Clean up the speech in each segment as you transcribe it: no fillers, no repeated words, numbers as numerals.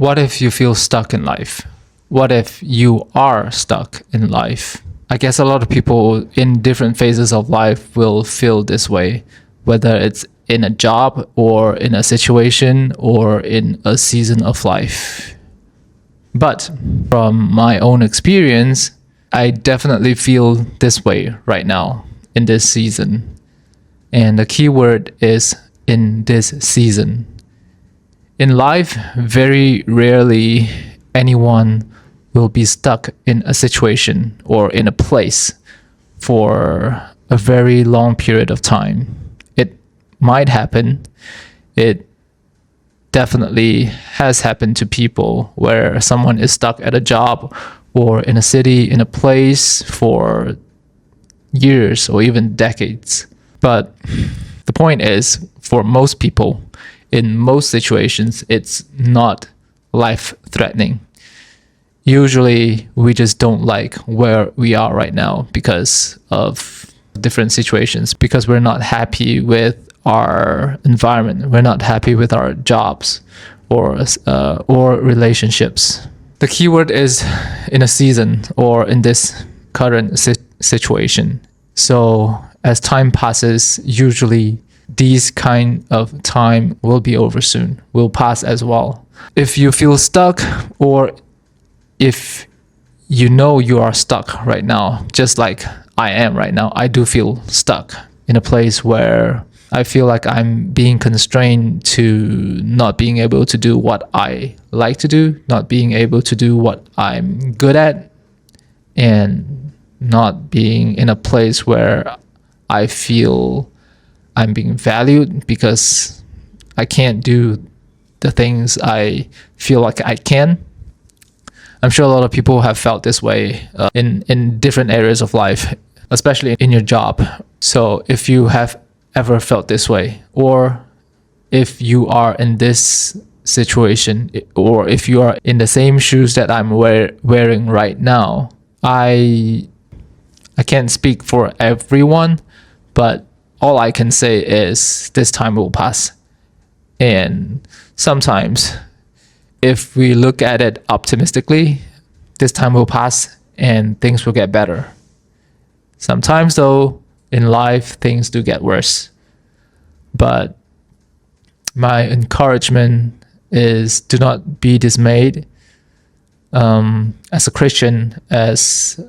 What if you feel stuck in life? What if you are stuck in life? I guess a lot of people in different phases of life will feel this way, whether it's in a job or in a situation or in a season of life. But from my own experience, I definitely feel this way right now in this season. And the key word is in this season. In life, very rarely anyone will be stuck in a situation or in a place for a very long period of time. It might happen. It definitely has happened to people where someone is stuck at a job or in a city, in a place for years or even decades. But the point is, for most people, in most situations, it's not life-threatening. Usually, we just don't like where we are right now because of different situations, because we're not happy with our environment, we're not happy with our jobs or relationships. The keyword is in a season or in this current situation. So as time passes, usually these kind of time will be over soon, will pass as well. If you feel stuck, or if you know you are stuck right now, just like I am right now, I do feel stuck in a place where I feel like I'm being constrained to not being able to do what I like to do, not being able to do what I'm good at, and not being in a place where I feel I'm being valued because I can't do the things I feel like I can. I'm sure a lot of people have felt this way in different areas of life, especially in your job. So if you have ever felt this way, or if you are in this situation, or if you are in the same shoes that I'm wearing right now, I can't speak for everyone, but all I can say is this time will pass. And sometimes, if we look at it optimistically, this time will pass and things will get better. Sometimes though, in life, things do get worse. But my encouragement is do not be dismayed. As a Christian, as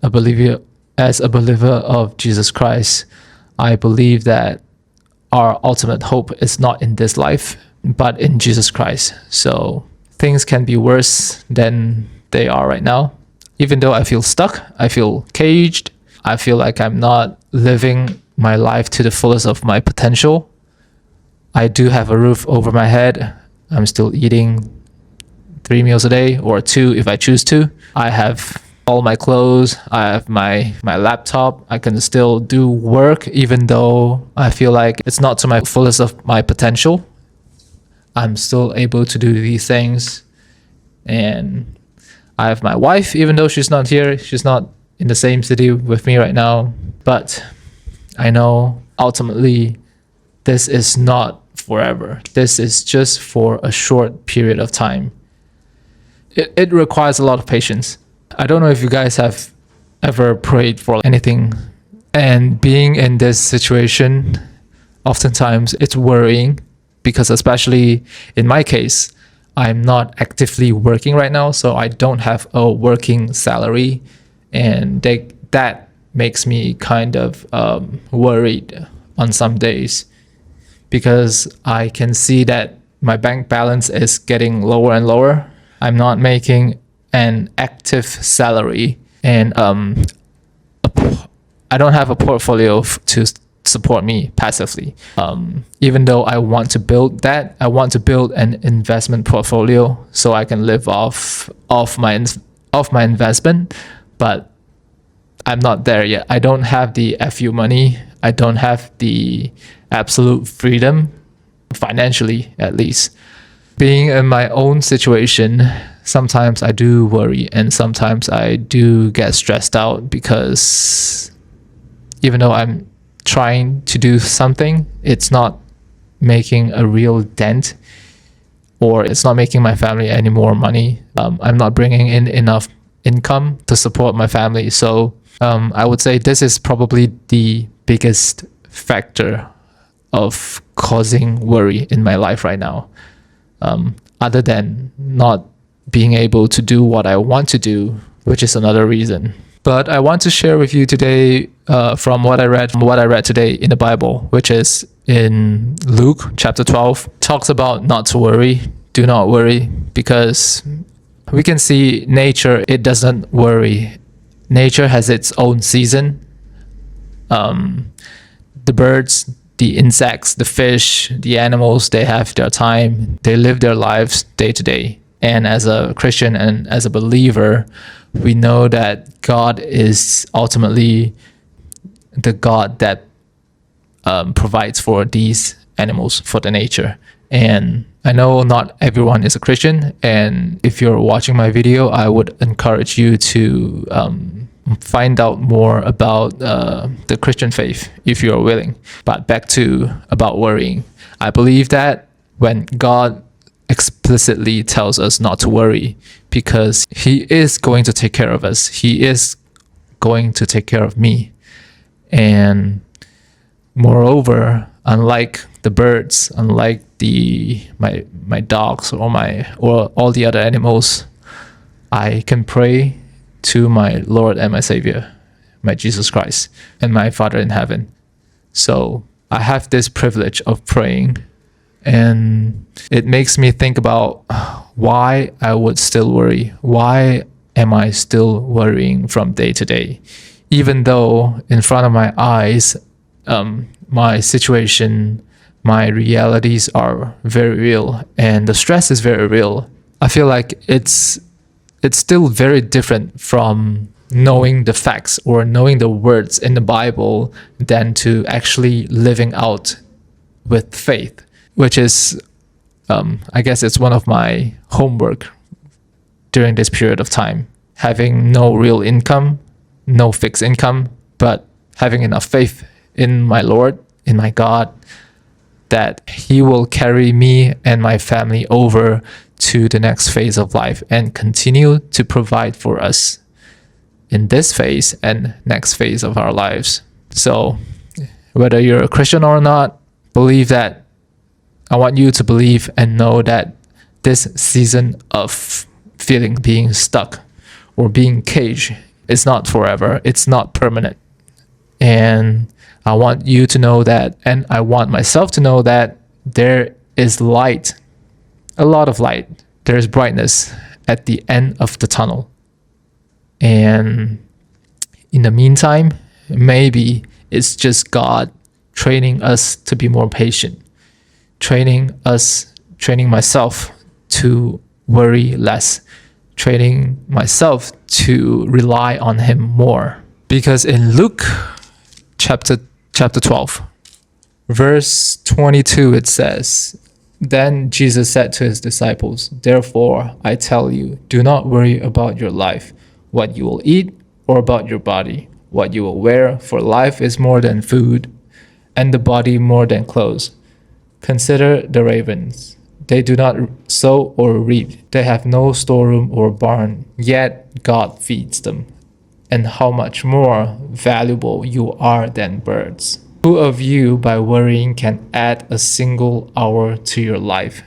a believer of Jesus Christ, I believe that our ultimate hope is not in this life, but in Jesus Christ. So things can be worse than they are right now. Even though I feel stuck, I feel caged, I feel like I'm not living my life to the fullest of my potential. I do have a roof over my head. I'm still eating 3 meals a day, or 2 if I choose to. I have all my clothes, I have my laptop. I can still do work even though I feel like it's not to my fullest of my potential. I'm still able to do these things. And I have my wife, even though she's not here, she's not in the same city with me right now. But I know ultimately this is not forever. This is just for a short period of time. It requires a lot of patience. I don't know if you guys have ever prayed for anything, and being in this situation, oftentimes it's worrying, because especially in my case, I'm not actively working right now, so I don't have a working salary, and that makes me kind of worried on some days, because I can see that my bank balance is getting lower and lower. I'm not making an active salary, and I don't have a portfolio to support me passively. Even though I want to build that, I want to build an investment portfolio so I can live off my investment, but I'm not there yet. I don't have the FU money. I don't have the absolute freedom, financially at least. Being in my own situation, sometimes I do worry, and sometimes I do get stressed out, because even though I'm trying to do something, it's not making a real dent or it's not making my family any more money. I'm not bringing in enough income to support my family. So I would say this is probably the biggest factor of causing worry in my life right now, other than not being able to do what I want to do, which is another reason. But I want to share with you today from what I read today in the Bible, which is in Luke chapter 12, talks about not to worry, do not worry, because we can see nature, it doesn't worry. Nature has its own season. The birds, the insects, the fish, the animals, they have their time. They live their lives day to day. And as a Christian and as a believer, we know that God is ultimately the God that provides for these animals, for the nature. And I know not everyone is a Christian, and if you're watching my video, I would encourage you to find out more about the Christian faith if you're willing. But back to about worrying. I believe that when God explicitly tells us not to worry, because he is going to take care of us. He is going to take care of me. And moreover, unlike the birds, unlike my dogs or all the other animals, I can pray to my Lord and my Savior, my Jesus Christ, and my Father in heaven. So I have this privilege of praying, and it makes me think about why I would still worry. Why am I still worrying from day to day? Even though in front of my eyes, my situation, my realities are very real, and the stress is very real. I feel like it's still very different from knowing the facts or knowing the words in the Bible than to actually living out with faith, which is, I guess it's one of my homework during this period of time. Having no real income, no fixed income, but having enough faith in my Lord, in my God, that he will carry me and my family over to the next phase of life and continue to provide for us in this phase and next phase of our lives. So whether you're a Christian or not, believe that. I want you to believe and know that this season of feeling being stuck or being caged is not forever. It's not permanent. And I want you to know that, and I want myself to know that there is light, a lot of light. There is brightness at the end of the tunnel. And in the meantime, maybe it's just God training us to be more patient, training myself to worry less, training myself to rely on him more. Because in Luke chapter 12, verse 22, it says, "Then Jesus said to his disciples, 'Therefore I tell you, do not worry about your life, what you will eat, or about your body, what you will wear, for life is more than food, and the body more than clothes. Consider the ravens. They do not sow or reap. They have no storeroom or barn, yet God feeds them. And how much more valuable you are than birds. Who of you, by worrying, can add a single hour to your life?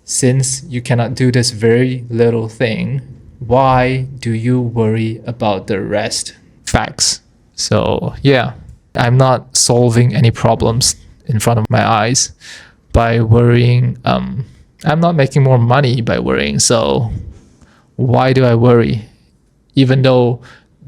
Since you cannot do this very little thing, why do you worry about the rest?'" Facts. So yeah, I'm not solving any problems in front of my eyes by worrying. I'm not making more money by worrying. So why do I worry? Even though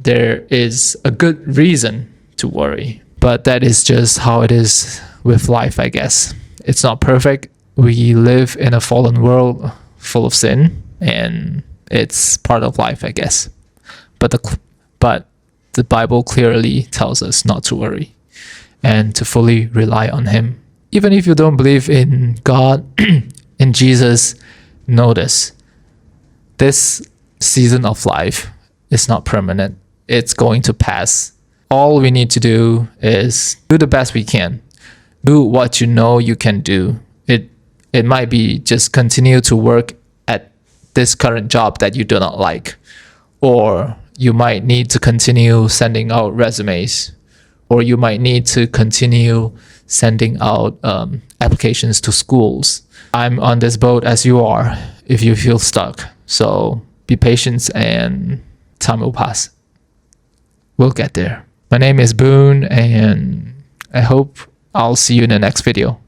there is a good reason to worry. But that is just how it is with life, I guess. It's not perfect. We live in a fallen world full of sin, and it's part of life, I guess. But the Bible clearly tells us not to worry and to fully rely on him. Even if you don't believe in God, in Jesus, know this. This season of life is not permanent. It's going to pass. All we need to do is do the best we can. Do what you know you can do. It might be just continue to work at this current job that you do not like, or you might need to continue sending out resumes, or you might need to continue sending out applications to schools. I'm on this boat as you are if you feel stuck. So be patient and time will pass. We'll get there. My name is Boon, and I hope I'll see you in the next video.